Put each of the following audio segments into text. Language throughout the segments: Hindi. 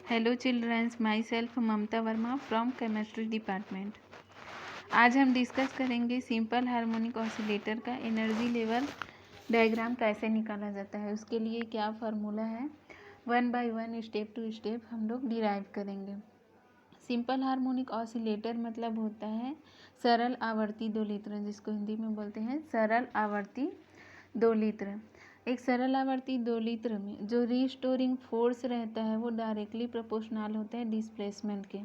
Hello childrens, myself Mamta Verma from chemistry department. आज हम डिस्कस करेंगे सिंपल हार्मोनिक ऑसिलेटर का एनर्जी लेवल डायग्राम कैसे निकाला जाता है, उसके लिए क्या फार्मूला है। One by one, step to step हम लोग डिराइव करेंगे। सिंपल हार्मोनिक ऑसिलेटर मतलब होता है सरल आवर्ती दोलित्र, जिसको हिंदी में बोलते हैं सरल आवर्ती दोलित्र। एक सरल आवर्ती दोलित्र में जो रीस्टोरिंग फोर्स रहता है वो डायरेक्टली प्रोपोर्शनल होता है डिस्प्लेसमेंट के।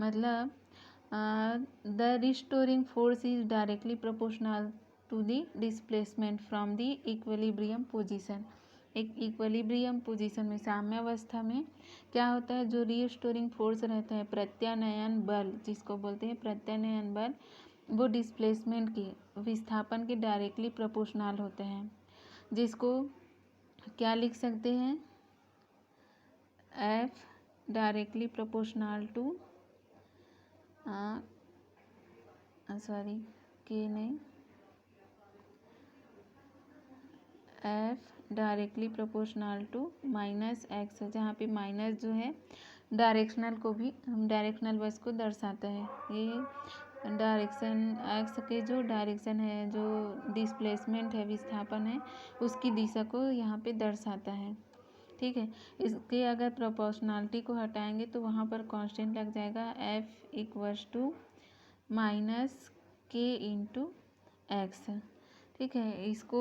मतलब the restoring force is directly proportional to the displacement from the equilibrium position. एक इक्विलिब्रियम पोजीशन में, साम्यावस्था में क्या होता है, जो रीस्टोरिंग फोर्स रहता है, प्रत्यानयन बल जिसको बोलते हैं प्रत्यानयन बल, वो डिस्प्लेसमेंट के विस्थापन के डायरेक्टली प्रोपोर्शनल होते हैं, जिसको क्या लिख सकते हैं, एफ डायरेक्टली प्रोपोर्शनल टू के नहीं, F directly proportional to minus x, जहाँ पे माइनस जो है डायरेक्शनल को भी, हम डायरेक्शनल बस को दर्शाता है। ये डायरेक्शन एक्स के जो डायरेक्शन है, जो डिस्प्लेसमेंट है, विस्थापन है, उसकी दिशा को यहाँ पे दर्शाता है। ठीक है, इसके अगर प्रोपोर्शनलिटी को हटाएंगे तो वहाँ पर कांस्टेंट लग जाएगा, एफ इक्वल्स टू माइनस के इंटू एक्स। ठीक है, इसको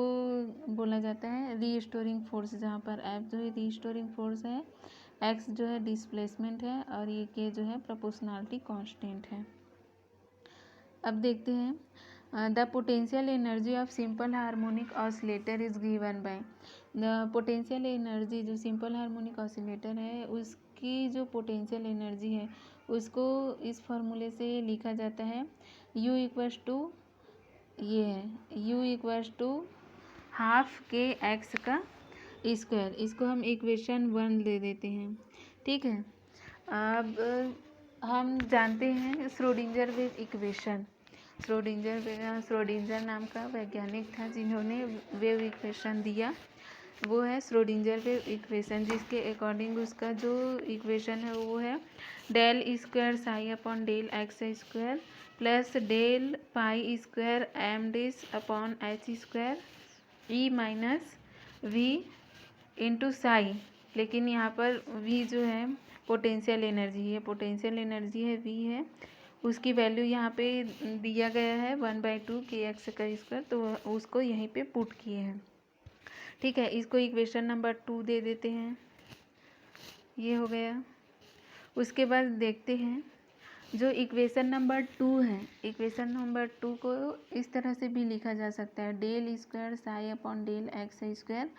बोला जाता है रीस्टोरिंग फोर्स, जहाँ पर एफ जो है रीस्टोरिंग फोर्स है, एक्स जो है डिस्प्लेसमेंट है, और ये के जो है प्रोपोर्शनलिटी कांस्टेंट है। अब देखते हैं the potential energy of simple harmonic oscillator is given bye. The potential energy, जो सिंपल हार्मोनिक ऑसिलेटर है उसकी जो पोटेंशियल एनर्जी है उसको इस फॉर्मूले से लिखा जाता है, U इक्वल्स टू, ये है U इक्वल्स टू हाफ के एक्स का स्क्वायर। इसको हम इक्वेशन 1 दे देते हैं। ठीक है, अब हम जानते हैं श्रोडिंगर वेव इक्वेशन। श्रोडिंगर नाम का वैज्ञानिक था जिन्होंने वेव इक्वेशन दिया, वो है श्रोडिंगर वेव इक्वेशन, जिसके अकॉर्डिंग उसका जो इक्वेशन है वो है del square psi upon del x square plus del pi square m dash upon h square E minus V into psi. लेकिन यहाँ पर वी जो है पोटेंशियल एनर्जी है, पोटेंशियल एनर्जी है वी है, उसकी वैल्यू यहाँ पे दिया गया है 1/2 के एक्स का स्क्वायर, तो उसको यहीं पे पुट किए हैं। ठीक है, इसको इक्वेशन नंबर 2 दे देते हैं, ये हो गया। उसके बाद देखते हैं जो इक्वेशन नंबर 2 है, इक्वेशन नंबर 2 को इस तरह से भी लिखा जा सकता है, del square psi upon del x square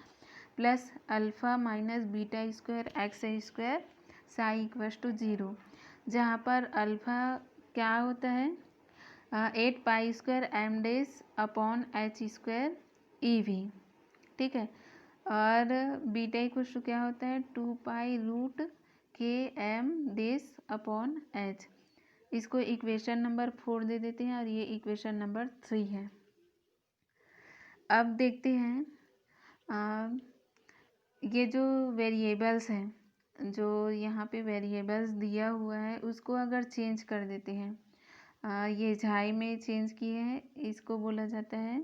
plus alpha minus beta square x square psi equals to 0, जहाँ पर अल्फ़ा क्या होता है 8 pi square m dash upon h square E V. ठीक है, और बीटा इक्वल्स टू क्या होता है 2 pi root k M dash upon H. इसको इक्वेशन नंबर 4 दे देते हैं, और ये इक्वेशन नंबर 3 है। अब देखते हैं ये जो वेरिएबल्स हैं, जो यहाँ पे वेरिएबल्स दिया हुआ है उसको अगर चेंज कर देते हैं, ये झाई में चेंज किए हैं, इसको बोला जाता है,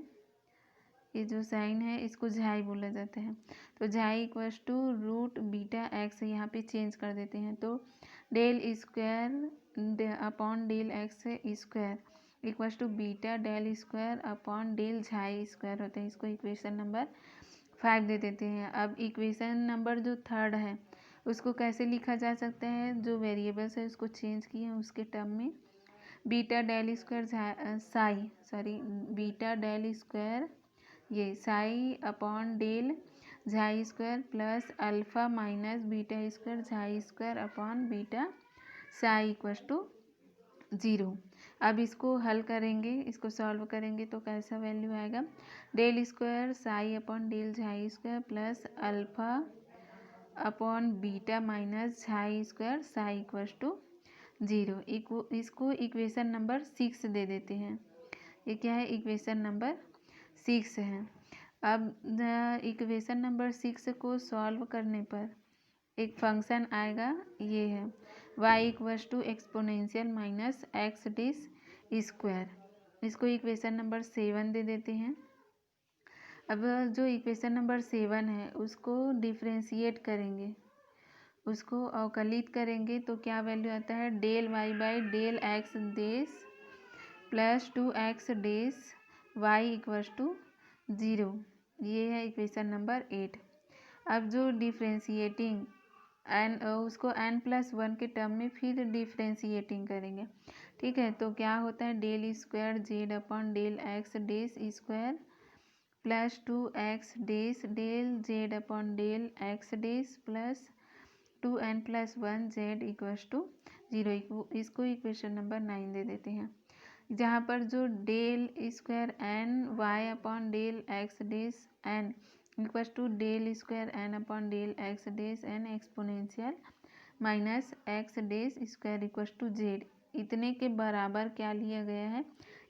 ये जो साइन है इसको झाई बोला जाता है। तो xi equals to root beta x यहाँ पे चेंज कर देते हैं, तो del square upon del x square equals to beta del square upon del xi square होता है। इसको इक्वेशन नंबर 5 दे देते हैं। अब इक्वेशन नंबर जो 3 है उसको कैसे लिखा जा सकता है, जो वेरिएबल्स है उसको चेंज किए हैं उसके टर्म में, beta del square beta del square ये psi upon del xi square plus alpha minus beta square xi square upon beta psi equals to 0। अब इसको हल करेंगे, इसको सॉल्व करेंगे तो कैसा वैल्यू आएगा, del square psi upon del xi square plus alpha upon beta minus xi square psi equals to 0। इसको इक्वेशन नंबर 6 दे देते हैं। ये क्या है, इक्वेशन नंबर 6 है। अब इक्वेशन नंबर 6 को सॉल्व करने पर एक फंक्शन आएगा, ये है y equals to exponential minus x dash square. इसको इक्वेशन नंबर 7 दे देते हैं। अब जो इक्वेशन नंबर 7 है उसको डिफ्रेंशिएट करेंगे, उसको अवकलित करेंगे तो क्या वैल्यू आता है, del y by del x dash plus 2x dash y equals to 0। ये है इक्वेशन नंबर 8। अब जो डिफ्रेंशिएटिंग एन उसको n+1 के टर्म में फिर डिफ्रेंशिएटिंग करेंगे, ठीक है। तो क्या होता है, del square z upon del x dash square plus 2x dash del z upon del x dash plus 2n+1 z equals to 0। इसको इक्वेशन नंबर 9 दे देते हैं, जहाँ पर जो del square n y upon del x dash n equals to del square n upon del x dash n exponential minus x dash square equals to z, इतने के बराबर क्या लिया गया है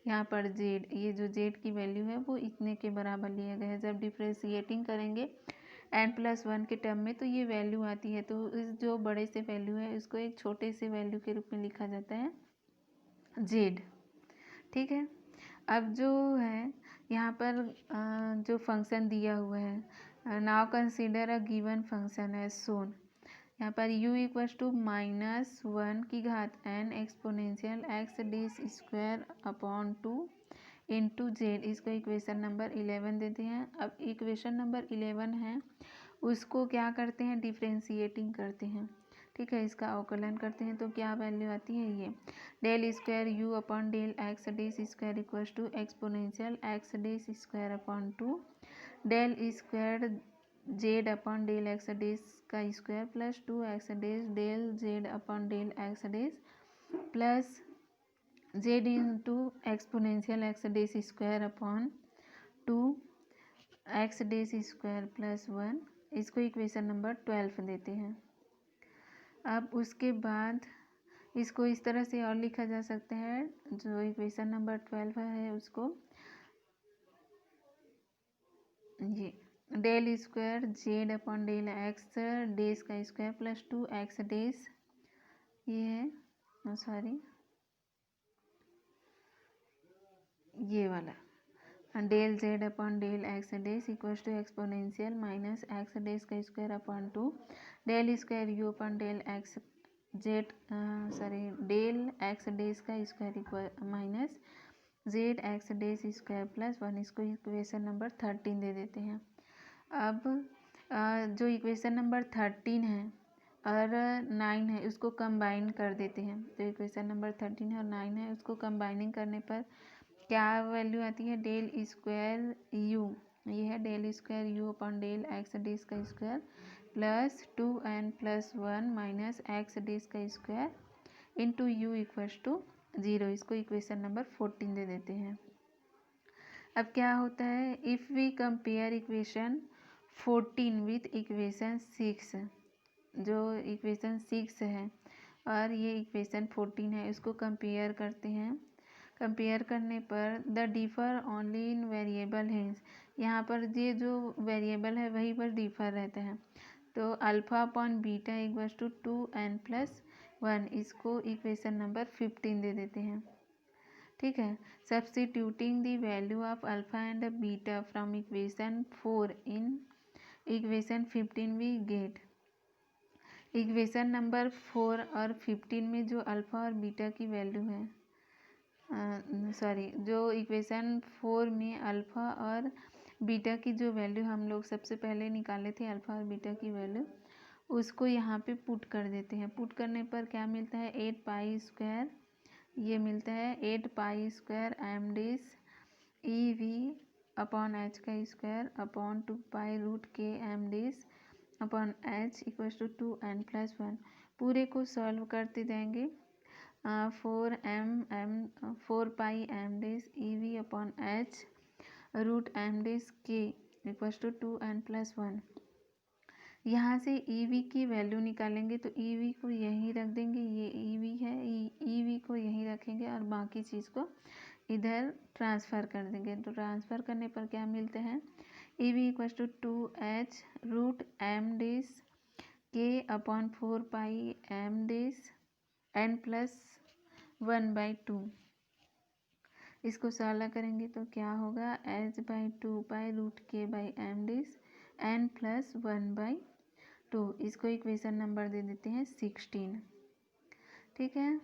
यहाँ पर जेड, ये जो जेड की वैल्यू है वो इतने के बराबर लिया गया है। जब डिफ्रेंशिएटिंग करेंगे n+1 के टर्म में तो ये वैल्यू आती है, तो इस जो बड़े से वैल्यू है इसको एक छोटे से वैल्यू के रूप में लिखा जाता है जेड, ठीक है। अब जो है यहाँ पर जो फंक्शन दिया हुआ है, now consider a given function है सोन, यहाँ पर u इक्वल्स टू -1 की घात n exponential x dash square upon 2 into z. इसको इक्वेशन नंबर 11 देते हैं। अब इक्वेशन नंबर 11 है उसको क्या करते हैं, डिफ्रेंशिएटिंग करते हैं, ठीक है। इसका अवकलन करते हैं तो क्या वैल्यू आती है, ये del square u upon del x dash square equals to exponential x dash square upon 2 del square z upon del x dash का square plus 2x dash del z upon del x dash plus z into exponential x dash square upon 2x dash square plus 1। इसको इक्वेशन नंबर 12 देते हैं। अब उसके बाद इसको इस तरह से और लिखा जा सकता है, जो इक्वेशन नंबर 12 है उसको ये del square z upon del x dash का स्क्वायर प्लस 2x डेस, ये है सॉरी ये वाला del z upon del x dash equals to exponential minus x dash का square upon 2 del square u upon del x z sorry del x dash का square equal minus z x dash square plus 1। इसको इक्वेशन नंबर 13 दे देते हैं। अब जो इक्वेशन नंबर 13 है और 9 है उसको कंबाइन कर देते हैं। तो इक्वेशन नंबर 13 है और 9 है उसको कंबाइनिंग करने पर क्या वैल्यू आती है, डेल स्क्वायर यू, ये है del square u upon del x dash का square plus 2n+1 minus x dash का square into u equals to 0। इसको इक्वेशन नंबर 14 दे देते हैं। अब क्या होता है, if we compare equation 14 with equation 6, जो इक्वेशन 6 है और ये इक्वेशन 14 है इसको कंपेयर करते हैं। कंपेयर करने पर the differ only in variable है, यहाँ पर ये जो वेरिएबल है वही पर डिफर रहता है। तो alpha upon beta equals to 2n+1, इसको इक्वेशन नंबर 15 दे देते हैं, ठीक है। Substituting the value of alpha and beta from equation 4 in equation 15 we get. Equation number 4 और 15 में जो अल्फ़ा और बीटा की वैल्यू है, जो इक्वेशन 4 में अल्फ़ा और बीटा की जो वैल्यू हम लोग सबसे पहले निकाले थे, अल्फ़ा और बीटा की वैल्यू, उसको यहाँ पे पुट कर देते हैं। पुट करने पर क्या मिलता है, 8 पाई स्क्वायर, ये मिलता है 8 pi square m dash e v upon h का square upon 2 pi root k m dash upon h equals to 2n+1। पूरे को सॉल्व करते जाएंगे। 4 pi m dash e v upon h root m dash k equals to 2n+1। यहाँ से ई वी की वैल्यू निकालेंगे तो ई वी को यहीं रख देंगे, ये ई वी है, ई वी को यहीं रखेंगे और बाकी चीज़ को इधर ट्रांसफ़र कर देंगे। तो ट्रांसफ़र करने पर क्या मिलता है, E V equals to 2h root m dash k/4πm n+1/2। इसको सॉल्व करेंगे तो क्या होगा, h/2π√k/m n+1/2। इसको इक्वेशन नंबर दे देते हैं 16। ठीक है।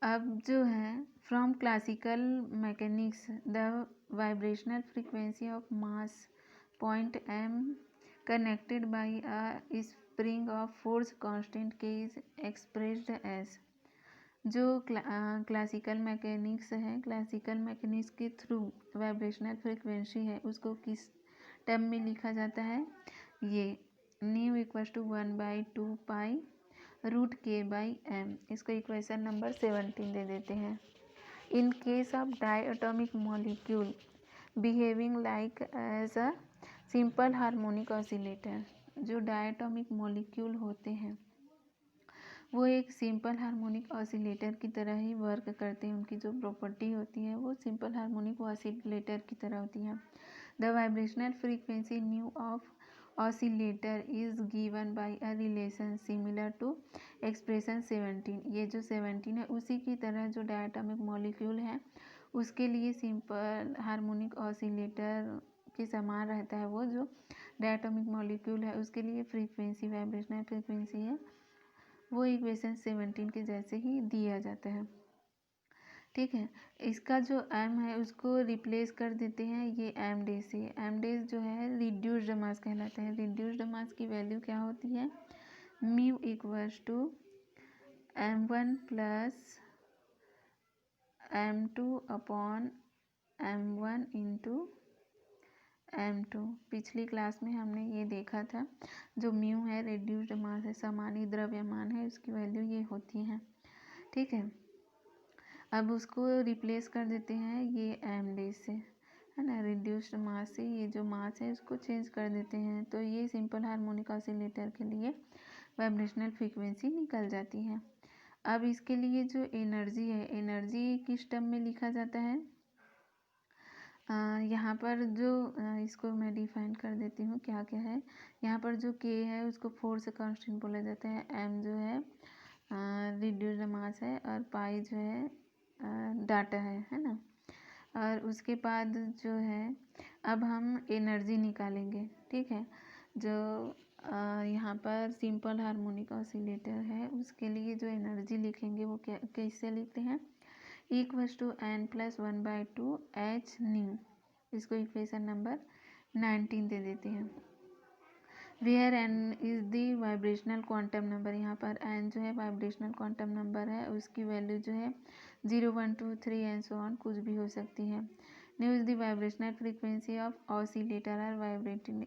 अब जो है from classical mechanics the vibrational frequency of mass point m connected by a spring of force constant k is expressed as. जो क्लासिकल मैकेनिक्स है, क्लासिकल मैकेनिक्स के थ्रू वाइब्रेशनल फ्रीक्वेंसी है उसको किस टर्म में लिखा जाता है, ये न्यू इक्वल्स टू 1/2π√k/m। इसको इक्वेशन नंबर 17 दे देते हैं। In case of diatomic molecule behaving like as a simple harmonic oscillator, जो डायटोमिक मॉलिक्यूल होते हैं वो एक सिंपल हार्मोनिक ऑसिलेटर की तरह ही वर्क करते हैं। उनकी जो प्रॉपर्टी होती है वो सिंपल हार्मोनिक ऑसिलेटर की तरह होती है। The vibrational frequency nu of oscillator is given by a relation similar to expression 17। ये जो 17 है उसी की तरह जो डायटोमिक मॉलिक्यूल है उसके लिए सिंपल हार्मोनिक ऑसिलेटर के समान रहता है। वो जो डायटोमिक मॉलिक्यूल है उसके लिए फ्रीक्वेंसी, वाइब्रेशनल फ्रीक्वेंसी है वो इक्वेशन 17 के जैसे ही दिया जाता है। ठीक है। इसका जो m है उसको रिप्लेस कर देते हैं ये m डे से। m डे जो है रिड्यूस्ड मास कहलाता है। रिड्यूस्ड मास की वैल्यू क्या होती है, mu equals to m1 plus m2 upon m1 into m2। पिछली क्लास में हमने ये देखा था, जो म्यू है रिड्यूस्ड मास है, समानीय द्रव्यमान है, उसकी वैल्यू ये होती है। ठीक है। अब उसको रिप्लेस कर देते हैं ये m डे से, है ना। रिड्यूस्ड मास से ये जो मास है उसको चेंज कर देते हैं तो ये सिंपल हार्मोनिक ऑसिलेटर के लिए वाइब्रेशनल फ्रीक्वेंसी निकल जाती है। अब इसके लिए जो एनर्जी है, एनर्जी किस टर्म में लिखा जाता है, यहाँ पर जो इसको मैं डिफाइन कर देती हूँ क्या क्या है। यहाँ पर जो k है उसको फोर्स कांस्टेंट बोला जाता है, m जो है रिड्यूस्ड मास है और पाई जो है डाटा है ना। और उसके बाद जो है अब हम एनर्जी निकालेंगे। ठीक है। जो यहाँ पर सिंपल हार्मोनिक ऑसिलेटर है उसके लिए जो एनर्जी लिखेंगे वो क्या कैसे लिखते हैं, equals to n+1/2 h nu. इसको इक्वेशन नंबर 19 दे देते हैं। Where n is the vibrational quantum number, यहाँ पर n जो है वाइब्रेशनल क्वांटम नंबर है, उसकी वैल्यू जो है 0, 1, 2, 3 एंड सो ऑन कुछ भी हो सकती है। New is the vibrational frequency of oscillator और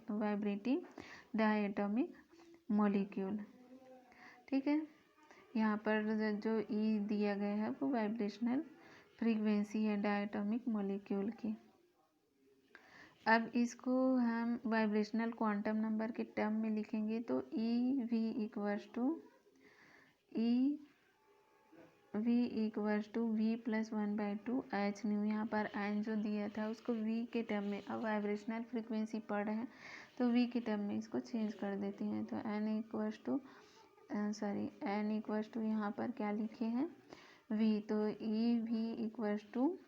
वाइब्रेटिंग डायटोमिक मॉलिक्यूल। ठीक है। यहाँ पर जो ई दिया गया है वो वाइब्रेशनल फ्रीक्वेंसी है डायटोमिक मॉलिक्यूल की। अब इसको हम वाइब्रेशनल क्वांटम नंबर के टर्म में लिखेंगे तो E V equals to v+1/2 h nu. यहाँ पर n जो दिया था उसको v के टर्म में, अब वाइब्रेशनल फ्रीक्वेंसी पढ़ रहे हैं तो v के टर्म में इसको चेंज कर देते हैं तो n इक्वल्स टू यहाँ पर क्या लिखे हैं v, तो E V equals to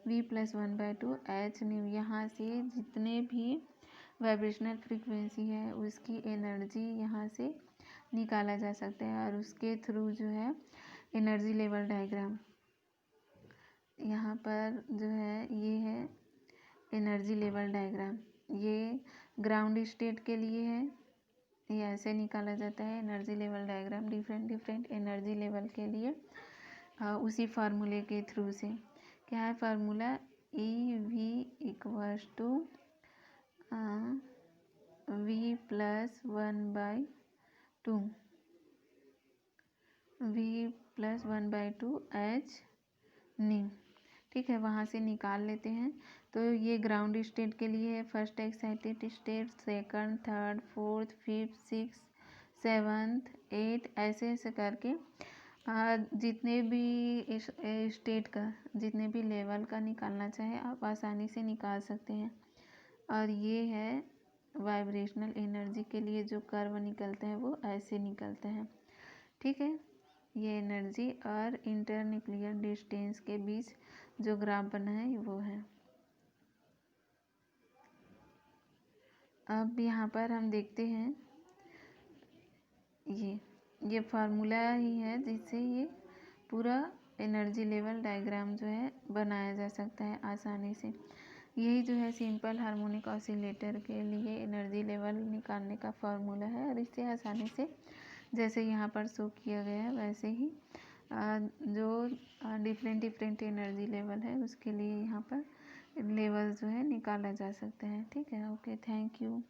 v+1/2 h nu. यहाँ से जितने भी वाइब्रेशनल फ्रीक्वेंसी है उसकी एनर्जी यहाँ से निकाला जा सकता है और उसके थ्रू जो है एनर्जी लेवल डायग्राम यहाँ पर जो है ये है एनर्जी लेवल डायग्राम। ये ग्राउंड स्टेट के लिए है, ये ऐसे निकाला जाता है energy level diagram different energy level के लिए उसी फार्मूले के थ्रू से। क्या है formula, E V equals to v+1/2 h nu. ठीक है। वहाँ से निकाल लेते हैं तो ये ग्राउंड स्टेट के लिए है, first excited state, second, third, fourth, fifth, six, seventh, eight, ऐसे करके जितने भी स्टेट का जितने भी लेवल का निकालना चाहे आप आसानी से निकाल सकते हैं। और ये है वाइब्रेशनल एनर्जी के लिए जो कर्व निकलते हैं वो ऐसे निकलते हैं। ठीक है, ये एनर्जी और इंटरन्यूक्लियर डिस्टेंस के बीच जो ग्राफ बना है वो है। अब यहाँ पर हम देखते हैं ये फार्मूला ही है जिससे ये पूरा एनर्जी लेवल डायग्राम जो है बनाया जा सकता है आसानी से। यही जो है सिंपल हार्मोनिक ऑसिलेटर के लिए एनर्जी लेवल निकालने का फार्मूला है, और इससे आसानी से जैसे यहाँ पर शो किया गया है वैसे ही जो डिफरेंट एनर्जी लेवल है उसके लिए यहाँ पर लेवल जो है निकाला जा सकता है। ठीक है, ओके, थैंक यू।